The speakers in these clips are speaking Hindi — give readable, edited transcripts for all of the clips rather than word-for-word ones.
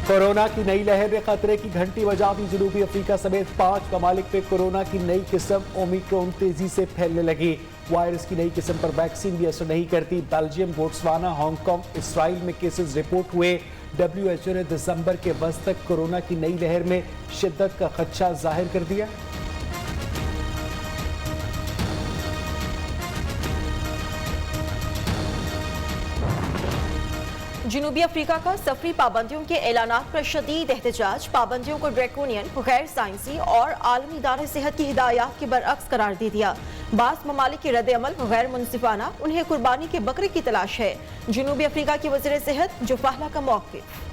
कोरोना की नई लहर ने खतरे की घंटी बजा दी। जनूबी अफ्रीका समेत 5 ममालिक में कोरोना की नई किस्म ओमिक्रॉन तेजी से फैलने लगी। वायरस की नई किस्म पर वैक्सीन भी असर नहीं करती। बेल्जियम, बोट्सवाना, हांगकांग, इसराइल में केसेस रिपोर्ट हुए। WHO ने दिसंबर के वस्त तक कोरोना की नई लहर में शिद्दत का खदशा जाहिर कर दिया। जनूबी अफ्रीका का सफरी पाबंदियों के ऐलानात पर शदीद एहतजाज। पाबंदियों को ड्रैकोनियन, गैर साइंसी और आलमी इदारे सेहत की हिदायत के बरअक्स करार दे दिया। बास ममालिक की रद्द अमल गैर मुनसिफाना, उन्हें कुर्बानी के बकरे की तलाश है। जनूबी अफ्रीका की वज़ीर सेहत जुफाहला का मौक़िफ़।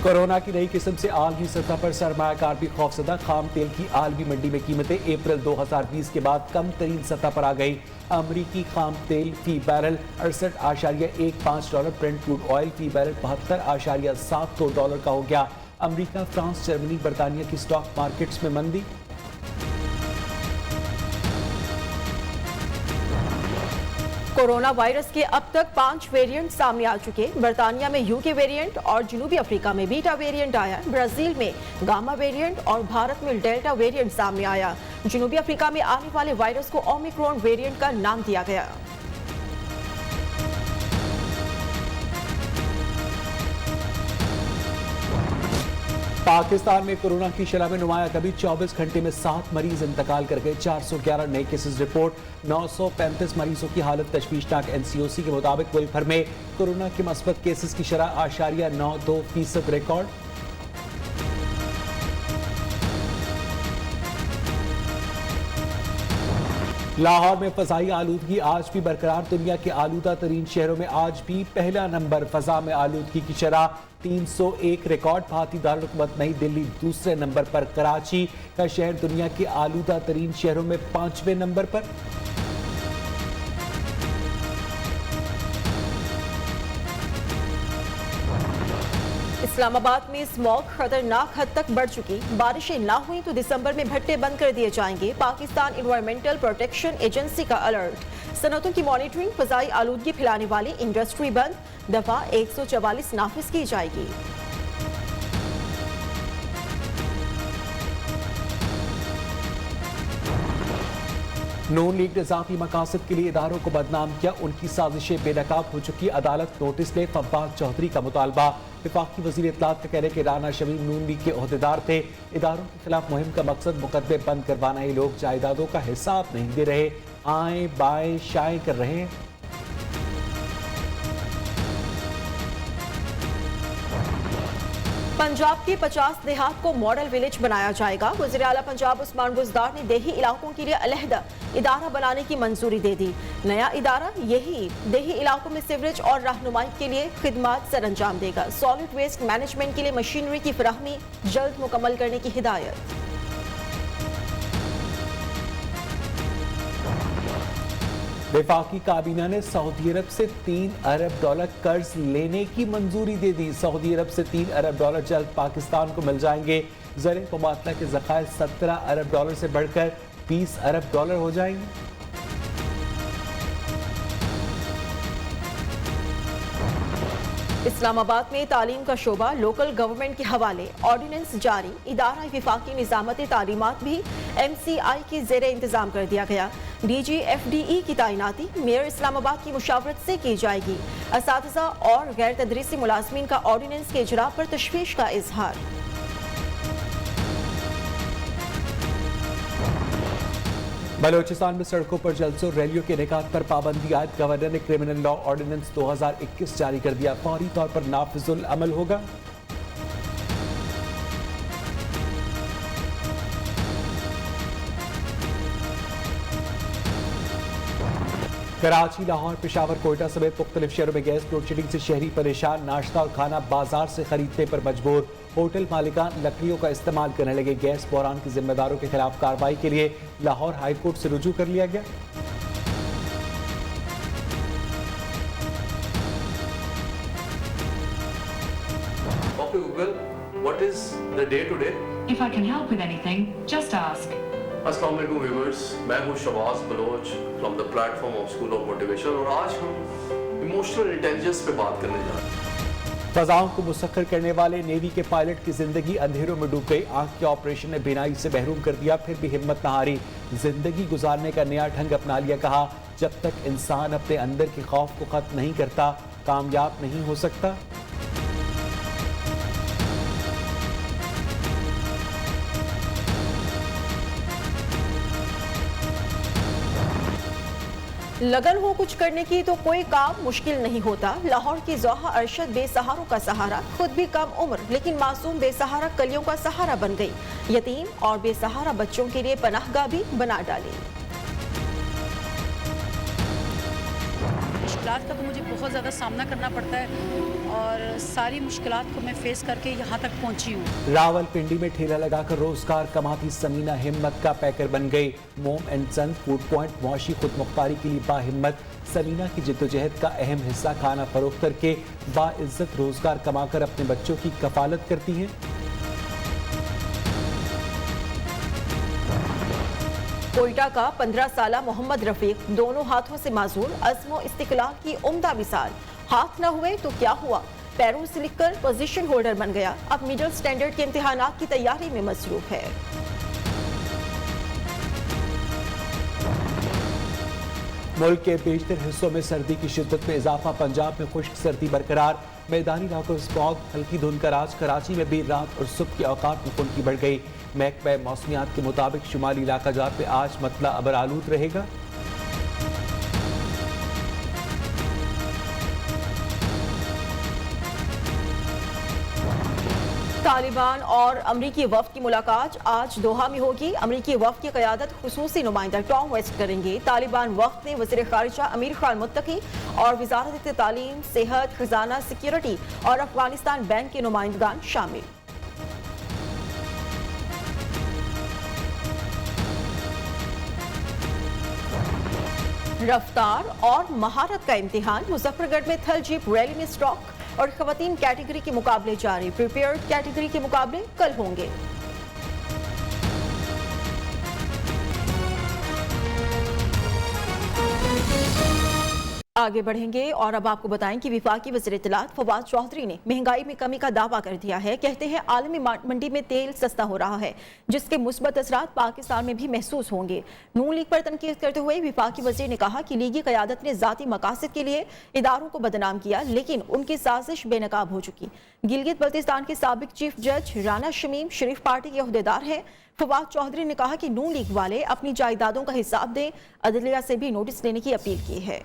कोरोना की नई किस्म से आलमी सतह पर सरमायाकार भी खौफजदा। खाम तेल की आलमी मंडी में कीमतें अप्रैल 2020 के बाद कम तरीन सतह पर आ गई। अमरीकी खाम तेल फी बैरल $68.15, ब्रेंट क्रूड ऑयल फी बैरल $72.72 का हो गया। अमरीका, फ्रांस, जर्मनी, बरतानिया की स्टॉक मार्केट्स में मंदी। कोरोना वायरस के अब तक 5 वेरिएंट सामने आ चुके। बरतानिया में यूके वेरिएंट और जनूबी अफ्रीका में बीटा वेरिएंट आया। ब्राजील में गामा वेरिएंट और भारत में डेल्टा वेरिएंट सामने आया। जनूबी अफ्रीका में आने वाले वायरस को ओमिक्रॉन वेरिएंट का नाम दिया गया। पाकिस्तान में कोरोना की शरह में नुमाया कभी 24 घंटे में 7 मरीज इंतकाल कर गए। 411 नए केसेस रिपोर्ट। 935 मरीजों की हालत तशवीशनाक। NCOC के मुताबिक मुल्क भर में कोरोना के मस्बत केसेस की शरह 8.92% रिकॉर्ड। लाहौर में फजाई आलूदगी आज भी बरकरार। दुनिया के आलूदा तरीन शहरों में आज भी पहला नंबर। फजा में आलूदगी की शरह 301 रिकॉर्ड। भारतीय दारुल-हुकूमत नई दिल्ली दूसरे नंबर पर। कराची का शहर दुनिया के आलूदा तरीन शहरों में 5वें नंबर पर। इस्लामाबाद में स्मॉग खतरनाक हद तक बढ़ चुकी। बारिशें ना हुई तो दिसंबर में भट्टे बंद कर दिए जाएंगे। पाकिस्तान एनवायरमेंटल प्रोटेक्शन एजेंसी का अलर्ट। सनतों की मॉनिटरिंग, फजाई आलूदगी फैलाने वाली इंडस्ट्री बंद। दफा 144 नाफिज की जाएगी। नून लीग ने ज़ाती मकासद के लिए इदारों को बदनाम किया। उनकी साजिशें बेनकाब हो चुकी। अदालत नोटिस ले। फव्वाद चौधरी का मुतालबा। वफाकी वज़ीर इत्तलात का कहना है कि राना शमीम नून लीग के ओहदेदार थे। इदारों के खिलाफ मुहिम का मकसद मुकदमे बंद करवाना। ये लोग जायदादों का हिसाब नहीं दे रहे, आए बाएं शाएं कर रहे हैं। पंजाब के 50 देहात को मॉडल विलेज बनाया जाएगा। वज़ीर आला पंजाब उस्मान बुज़दार ने देही इलाकों के लिए अलहदा इदारा बनाने की मंजूरी दे दी। नया इदारा यही देही इलाकों में सीवरेज और रहनुमाई के लिए खिदमात सर अंजाम देगा। सॉलिड वेस्ट मैनेजमेंट के लिए मशीनरी की फराहमी जल्द मुकम्मल करने की हिदायत। वफाकी काबीना ने सऊदी अरब से $3 अरब कर्ज लेने की मंजूरी दे दी। सऊदी अरब से $3 अरब जल्द पाकिस्तान को मिल जाएंगे। ज़र मुबादला के ज़खायर $17 अरब से बढ़कर $20 अरब हो जाएंगे। इस्लामाबाद में तालीम का शोबा लोकल गवर्नमेंट के हवाले। ऑर्डिनेंस जारी। इदारा विफाकी निज़ामत तालीमात भी MCI के ज़ेरे इंतजाम कर दिया गया। DG FDE की तैनाती मेयर इस्लामाबाद की मुशावरत से की जाएगी। असातिज़ा और गैर तदरीसी मुलाजमीन का ऑर्डिनेंस के इजरा पर तशवीश का इजहार। बलोचिस्तान में सड़कों पर जलसों रैलियों के इनेकाद पर पाबंदी आयद। गवर्नर ने क्रिमिनल लॉ ऑर्डिनेंस 2021 जारी कर दिया। फौरी तौर पर नाफिजुल अमल होगा। कराची, लाहौर, पेशावर, कोयटा समेत मुख्तलिफ शहरों में गैस लोड शेडिंग से शहरी परेशान। नाश्ता और खाना बाजार से खरीदने पर मजबूर। होटल मालिकान लकड़ियों का इस्तेमाल करने लगे। गैस बहरान के जिम्मेदारों के खिलाफ कार्रवाई के लिए लाहौर हाई कोर्ट से रुजू कर लिया गया। Okay, Google, what is the day today? If I can help with anything, just ask. अस्सलाम वालेकुम व्यूअर्स, मैं हूँ Shabaz Baloch from the platform of school of motivation और आज हम इमोशनल इंटेलिजेंस पे बात करने जा रहे हैं। फजाओं को मुसख्खर करने वाले नेवी के पायलट की जिंदगी अंधेरों में डूब गई। आंख के ऑपरेशन ने बीनाई से महरूम कर दिया, फिर भी हिम्मत न हारी। जिंदगी गुजारने का नया ढंग अपना लिया। कहा, जब तक इंसान अपने अंदर के खौफ को खत्म नहीं करता, कामयाब नहीं हो सकता। लगन हो कुछ करने की तो कोई काम मुश्किल नहीं होता। लाहौर की जोहा अरशद बेसहारों का सहारा, खुद भी कम उम्र लेकिन मासूम बेसहारा कलियों का सहारा बन गई। यतीम और बेसहारा बच्चों के लिए पनाहगाह भी बना डाली। मुश्किलात का तो मुझे बहुत ज़्यादा सामना करना पड़ता है और सारी मुश्किलात को मैं फेस करके यहाँ तक पहुँची हूँ। रावलपिंडी में ठेला लगाकर रोजगार कमाती समीना हिम्मत का पैकर बन गई। मोम एंड सन फूड पॉइंट मुआशी खुद मुख्तारी के लिए बाहिम्मत। समीना की जिद्दोजहद का अहम हिस्सा खाना फरोख्त करके बाइज्जत रोजगार कमाकर अपने बच्चों की कफालत करती हैं। कोयटा का 15 साला मोहम्मद रफीक दोनों हाथों से माजूर, अज़्म इस्तिक़लाल की उम्दा मिसाल। हाथ न हुए तो क्या हुआ, पैरों से लिखकर पोजीशन होल्डर बन गया। अब मिडिल स्टैंडर्ड के इम्तिहानात की तैयारी में मसरूफ है। मुल्क के बेशतर हिस्सों में सर्दी की शिद्दत में इजाफा। पंजाब में खुश्क सर्दी बरकरार। मैदानी इलाकों में स्मॉग, हल्की धुंध का राज। कराची में भी रात और सुबह के औकात में खुनकी बढ़ गई। महकमा मौसमियात के मुताबिक शुमाली इलाका जात में आज मतला अबर आलूद रहेगा। तालिबान और अमरीकी वफ्द की मुलाकात आज दोहा में होगी। अमरीकी वफ्द की क़यादत खुसूसी नुमाइंदा टॉम वेस्ट करेंगे। तालिबान वफ्द में वज़ीर ख़ारिजा अमीर खान मुत्तकी और वज़ारत तालीम, सेहत, खजाना, सिक्योरिटी और अफगानिस्तान बैंक के नुमाइंदगान शामिल। रफ्तार और महारत का इम्तिहान। मुजफ्फरगढ़ में थल जीप रैली में स्टॉक और खवातीन कैटेगरी के मुकाबले जारी। प्रिपेयर्ड कैटेगरी के मुकाबले कल होंगे। आगे बढ़ेंगे और अब आपको बताएं कि विफाकी वज़ीर इत्तलात फवाद चौधरी ने महंगाई में कमी का दावा कर दिया है। कहते हैं आलमी मंडी में तेल सस्ता हो रहा है, जिसके मुस्बत असरात पाकिस्तान में भी महसूस होंगे। नून लीग पर तनकीद करते हुए विफाकी वज़ीर ने कहा कि लीगी क़यादत ने ज़ाती मकासद के लिए इदारों को बदनाम किया, लेकिन उनकी साजिश बेनकाब हो चुकी। गिलगित बल्तिस्तान के साबिक चीफ जज राना शमीम शरीफ पार्टी के अहदेदार हैं। फवाद चौधरी ने कहा कि नून लीग वाले अपनी जायदादों का हिसाब दें। अदलिया से भी नोटिस लेने की अपील की है।